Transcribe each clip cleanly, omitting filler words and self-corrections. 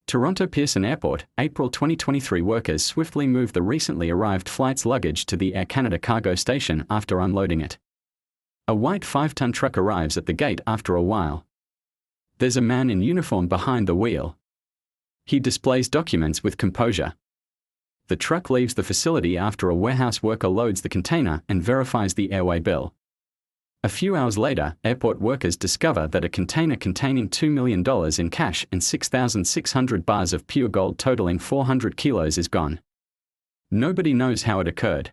Toronto Pearson Airport, April 2023. Workers swiftly move the recently arrived flight's luggage to the Air Canada cargo station after unloading it. A white 5-ton truck arrives at the gate after a while. There's a man in uniform behind the wheel. He displays documents with composure. The truck leaves the facility after a warehouse worker loads the container and verifies the airway bill. A few hours later, airport workers discover that a container containing $2 million in cash and 6,600 bars of pure gold totaling 400 kilos is gone. Nobody knows how it occurred.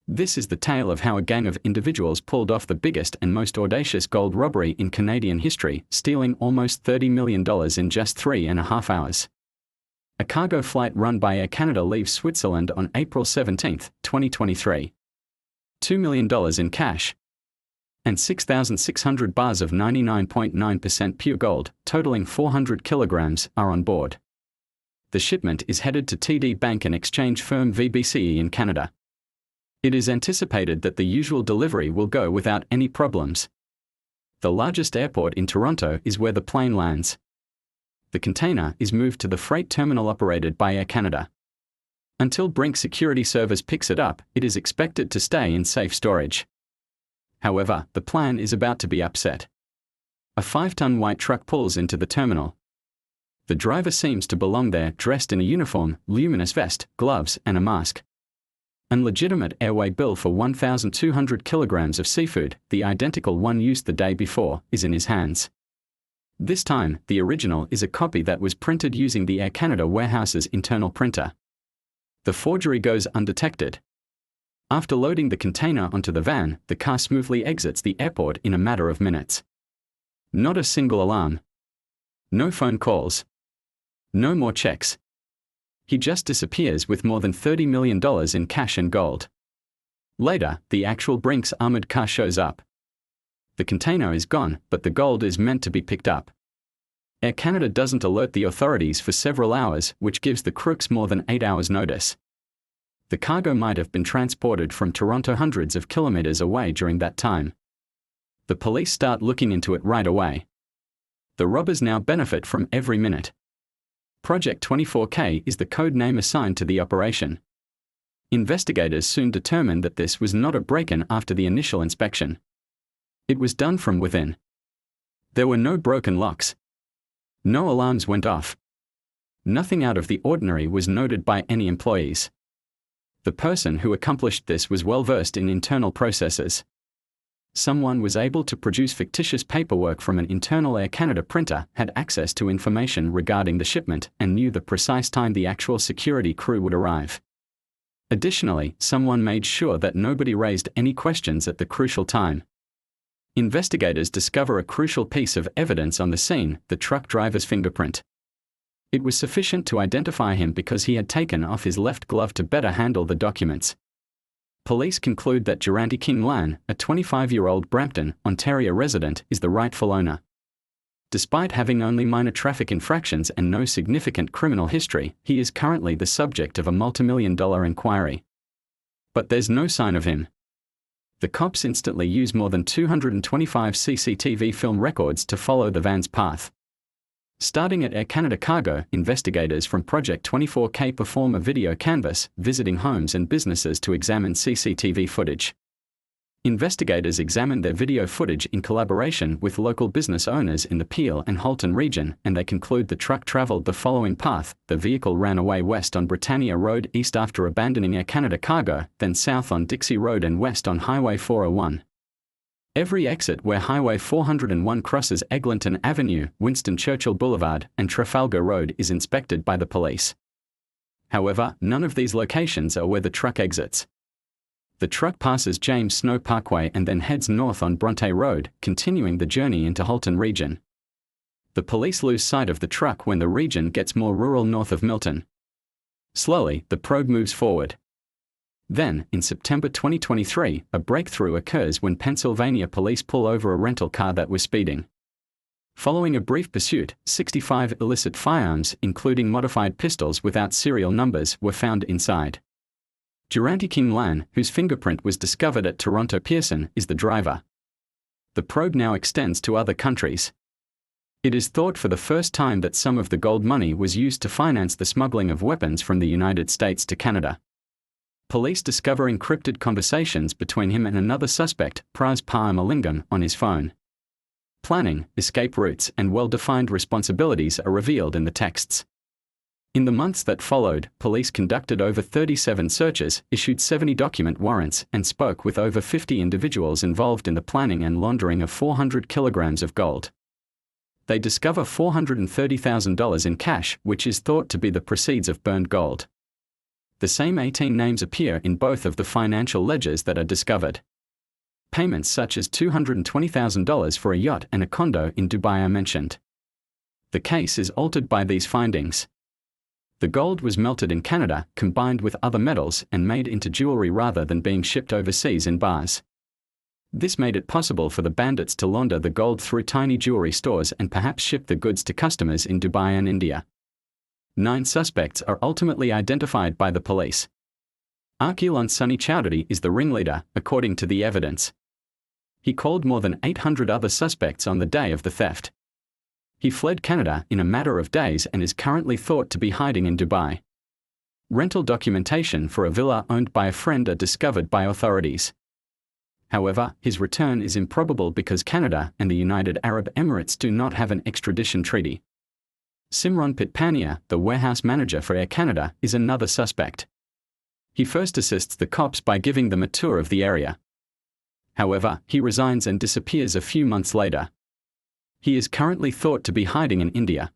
This is the tale of how a gang of individuals pulled off the biggest and most audacious gold robbery in Canadian history, stealing almost $30 million in just 3.5 hours. A cargo flight run by Air Canada leaves Switzerland on April 17, 2023. $2 million in cash and 6,600 bars of 99.9% pure gold, totaling 400 kilograms, are on board. The shipment is headed to TD Bank and exchange firm VBCE in Canada. It is anticipated that the usual delivery will go without any problems. The largest airport in Toronto is where the plane lands. The container is moved to the freight terminal operated by Air Canada. Until Brink Security Service picks it up, it is expected to stay in safe storage. However, the plan is about to be upset. A 5-ton white truck pulls into the terminal. The driver seems to belong there, dressed in a uniform, luminous vest, gloves, and a mask. An legitimate airway bill for 1,200 kilograms of seafood, the identical one used the day before, is in his hands. This time, the original is a copy that was printed using the Air Canada warehouse's internal printer. The forgery goes undetected. After loading the container onto the van, the car smoothly exits the airport in a matter of minutes. Not a single alarm. No phone calls. No more checks. He just disappears with more than $30 million in cash and gold. Later, the actual Brink's armored car shows up. The container is gone, but the gold is meant to be picked up. Air Canada doesn't alert the authorities for several hours, which gives the crooks more than 8 hours notice. The cargo might have been transported from Toronto hundreds of kilometers away during that time. The police start looking into it right away. The robbers now benefit from every minute. Project 24K is the code name assigned to the operation. Investigators soon determined that this was not a break-in after the initial inspection. It was done from within. There were no broken locks. No alarms went off. Nothing out of the ordinary was noted by any employees. The person who accomplished this was well versed in internal processes. Someone was able to produce fictitious paperwork from an internal Air Canada printer, had access to information regarding the shipment, and knew the precise time the actual security crew would arrive. Additionally, someone made sure that nobody raised any questions at the crucial time. Investigators discover a crucial piece of evidence on the scene, the truck driver's fingerprint. It was sufficient to identify him because he had taken off his left glove to better handle the documents. Police conclude that Durante King Lan, a 25-year-old Brampton, Ontario resident, is the rightful owner. Despite having only minor traffic infractions and no significant criminal history, he is currently the subject of a multi-million-dollar inquiry. But there's no sign of him. The cops instantly use more than 225 CCTV film records to follow the van's path. Starting at Air Canada Cargo, investigators from Project 24K perform a video canvass, visiting homes and businesses to examine CCTV footage. Investigators examine their video footage in collaboration with local business owners in the Peel and Halton region, and they conclude the truck traveled the following path. The vehicle ran away west on Britannia Road east after abandoning Air Canada Cargo, then south on Dixie Road and west on Highway 401. Every exit where Highway 401 crosses Eglinton Avenue, Winston Churchill Boulevard, and Trafalgar Road is inspected by the police. However, none of these locations are where the truck exits. The truck passes James Snow Parkway and then heads north on Bronte Road, continuing the journey into Halton region. The police lose sight of the truck when the region gets more rural north of Milton. Slowly, the probe moves forward. Then, in September 2023, a breakthrough occurs when Pennsylvania police pull over a rental car that was speeding. Following a brief pursuit, 65 illicit firearms, including modified pistols without serial numbers, were found inside. Durante King Lan, whose fingerprint was discovered at Toronto Pearson, is the driver. The probe now extends to other countries. It is thought for the first time that some of the gold money was used to finance the smuggling of weapons from the United States to Canada. Police discover encrypted conversations between him and another suspect, Pras Paramalingam, on his phone. Planning, escape routes, and well-defined responsibilities are revealed in the texts. In the months that followed, police conducted over 37 searches, issued 70 document warrants, and spoke with over 50 individuals involved in the planning and laundering of 400 kilograms of gold. They discover $430,000 in cash, which is thought to be the proceeds of burned gold. The same 18 names appear in both of the financial ledgers that are discovered. Payments such as $220,000 for a yacht and a condo in Dubai are mentioned. The case is altered by these findings. The gold was melted in Canada, combined with other metals, and made into jewelry rather than being shipped overseas in bars. This made it possible for the bandits to launder the gold through tiny jewelry stores and perhaps ship the goods to customers in Dubai and India. 9 suspects are ultimately identified by the police. Archilon Sunny Chowdhury is the ringleader, according to the evidence. He called more than 800 other suspects on the day of the theft. He fled Canada in a matter of days and is currently thought to be hiding in Dubai. Rental documentation for a villa owned by a friend are discovered by authorities. However, his return is improbable because Canada and the United Arab Emirates do not have an extradition treaty. Simron Pitpania, the warehouse manager for Air Canada, is another suspect. He first assists the cops by giving them a tour of the area. However, he resigns and disappears a few months later. He is currently thought to be hiding in India.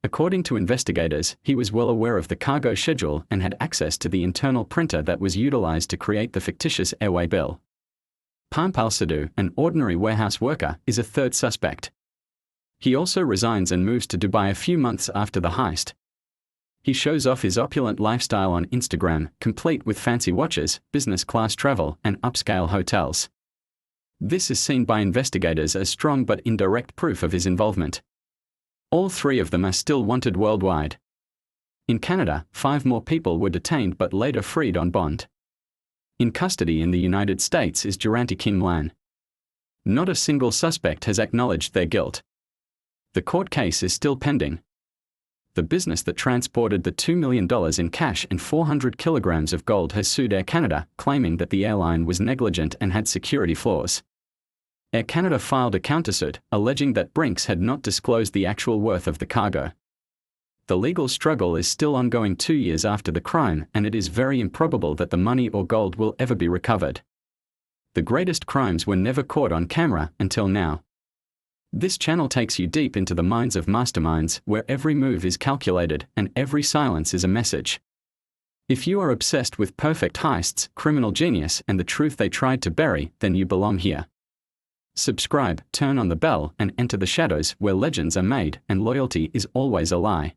According to investigators, he was well aware of the cargo schedule and had access to the internal printer that was utilized to create the fictitious airway bill. Pampal Sidhu, an ordinary warehouse worker, is a third suspect. He also resigns and moves to Dubai a few months after the heist. He shows off his opulent lifestyle on Instagram, complete with fancy watches, business-class travel, and upscale hotels. This is seen by investigators as strong but indirect proof of his involvement. All 3 of them are still wanted worldwide. In Canada, 5 more people were detained but later freed on bond. In custody in the United States is Jaranti Kim Lan. Not a single suspect has acknowledged their guilt. The court case is still pending. The business that transported the $2 million in cash and 400 kilograms of gold has sued Air Canada, claiming that the airline was negligent and had security flaws. Air Canada filed a countersuit, alleging that Brinks had not disclosed the actual worth of the cargo. The legal struggle is still ongoing 2 years after the crime, and it is very improbable that the money or gold will ever be recovered. The greatest crimes were never caught on camera until now. This channel takes you deep into the minds of masterminds, where every move is calculated and every silence is a message. If you are obsessed with perfect heists, criminal genius, and the truth they tried to bury, then you belong here. Subscribe, turn on the bell, and enter the shadows where legends are made and loyalty is always a lie.